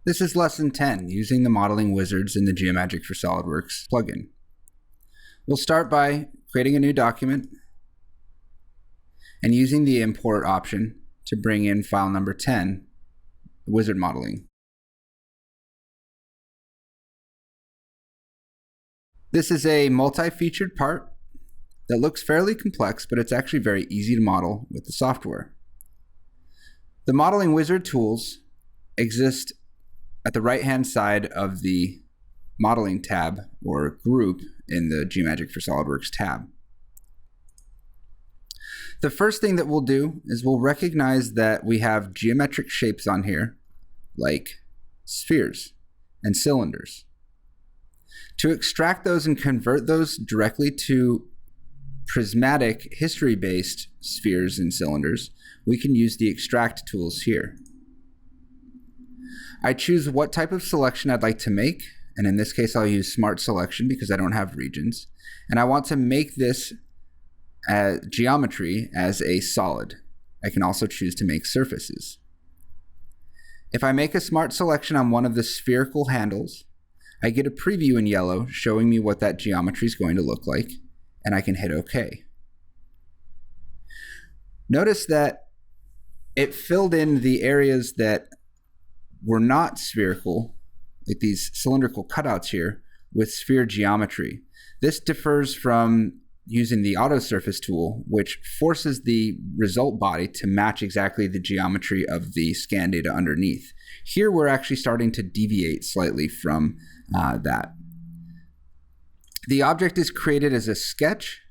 This is Lesson 10, using the modeling wizards in the Geomagic for SOLIDWORKS plugin. We'll start by creating a new document and using the import option to bring in file number 10, wizard modeling. This is a multi-featured part that looks fairly complex, but it's actually very easy to model with the software. The modeling wizard tools exist at the right-hand side of the modeling tab or group in the Geomagic for SOLIDWORKS tab. The first thing that we'll do is we'll recognize that we have geometric shapes on here, like spheres and cylinders. To extract those and convert those directly to prismatic history-based spheres and cylinders, we can use the extract tools here. I choose what type of selection I'd like to make, and in this case I'll use Smart Selection because I don't have regions, and I want to make this geometry as a solid. I can also choose to make surfaces. If I make a Smart Selection on one of the spherical handles, I get a preview in yellow showing me what that geometry is going to look like, and I can hit OK. Notice that it filled in the areas that were not spherical, like these cylindrical cutouts here, with sphere geometry. This differs from using the auto surface tool, which forces the result body to match exactly the geometry of the scan data underneath. Here we're actually starting to deviate slightly from that. The object is created as a sketch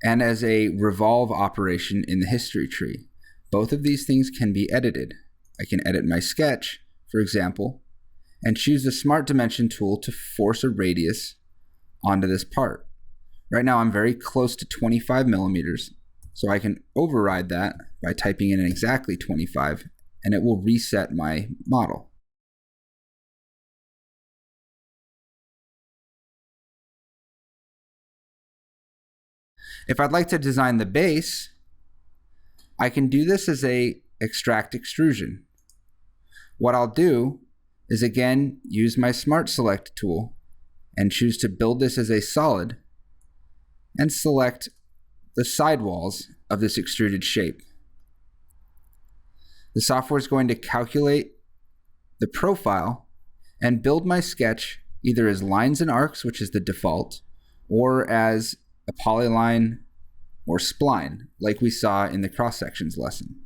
and as a revolve operation in the history tree. Both of these things can be edited. I can edit my sketch, for example, and choose the Smart Dimension tool to force a radius onto this part. Right now I'm very close to 25 millimeters, so I can override that by typing in exactly 25, and it will reset my model. If I'd like to design the base, I can do this as a extract extrusion. What I'll do is again use my Smart Select tool and choose to build this as a solid and select the sidewalls of this extruded shape. The software is going to calculate the profile and build my sketch either as lines and arcs, which is the default, or as a polyline or spline, like we saw in the cross-sections lesson.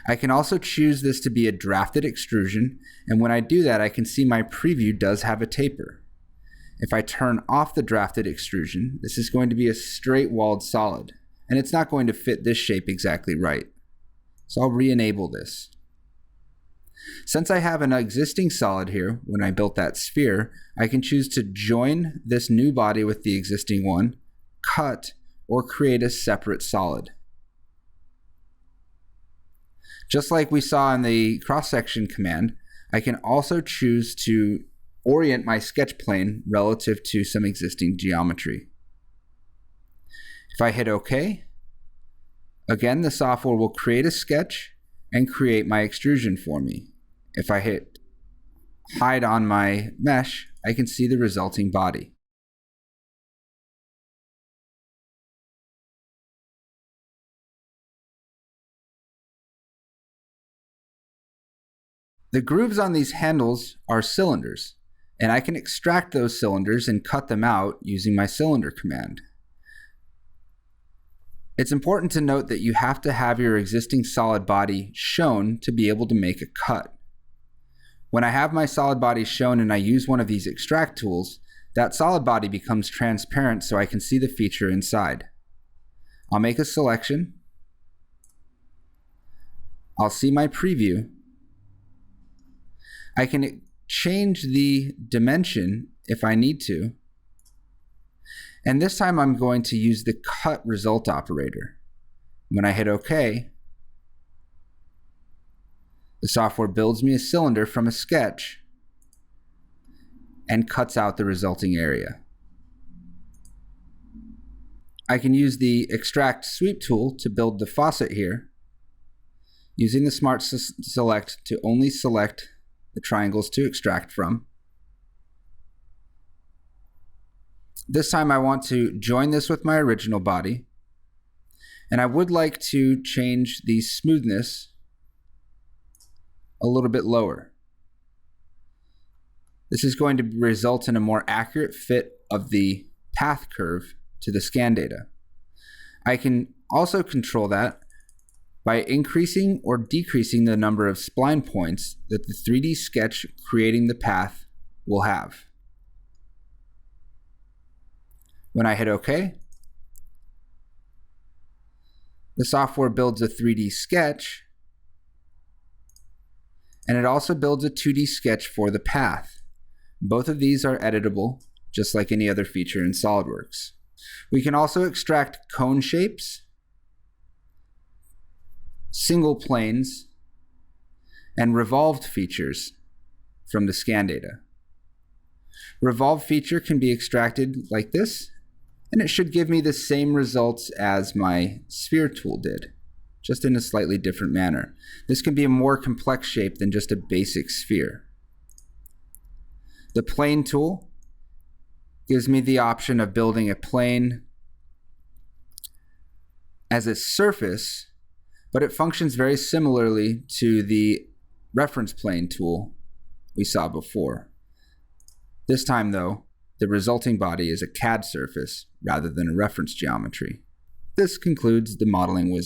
I can also choose this to be a drafted extrusion, and when I do that, I can see my preview does have a taper. If I turn off the drafted extrusion, this is going to be a straight-walled solid, and it's not going to fit this shape exactly right. So I'll re-enable this. Since I have an existing solid here, when I built that sphere, I can choose to join this new body with the existing one, cut, or create a separate solid. Just like we saw in the cross-section command, I can also choose to orient my sketch plane relative to some existing geometry. If I hit OK, again the software will create a sketch and create my extrusion for me. If I hit hide on my mesh, I can see the resulting body. The grooves on these handles are cylinders, and I can extract those cylinders and cut them out using my cylinder command. It's important to note that you have to have your existing solid body shown to be able to make a cut. When I have my solid body shown and I use one of these extract tools, that solid body becomes transparent so I can see the feature inside. I'll make a selection. I'll see my preview. I can change the dimension if I need to. And this time I'm going to use the cut result operator. When I hit OK, the software builds me a cylinder from a sketch and cuts out the resulting area. I can use the extract sweep tool to build the faucet here, using the Smart Select to only select the triangles to extract from. This time I want to join this with my original body, and I would like to change the smoothness a little bit lower. This is going to result in a more accurate fit of the path curve to the scan data. I can also control that by increasing or decreasing the number of spline points that the 3D sketch creating the path will have. When I hit OK, the software builds a 3D sketch, and it also builds a 2D sketch for the path. Both of these are editable, just like any other feature in SOLIDWORKS. We can also extract cone shapes, single planes, and revolved features from the scan data. Revolved feature can be extracted like this, and it should give me the same results as my sphere tool did, just in a slightly different manner. This can be a more complex shape than just a basic sphere. The plane tool gives me the option of building a plane as a surface, but it functions very similarly to the reference plane tool we saw before. This time, though, the resulting body is a CAD surface rather than a reference geometry. This concludes the modeling wizard.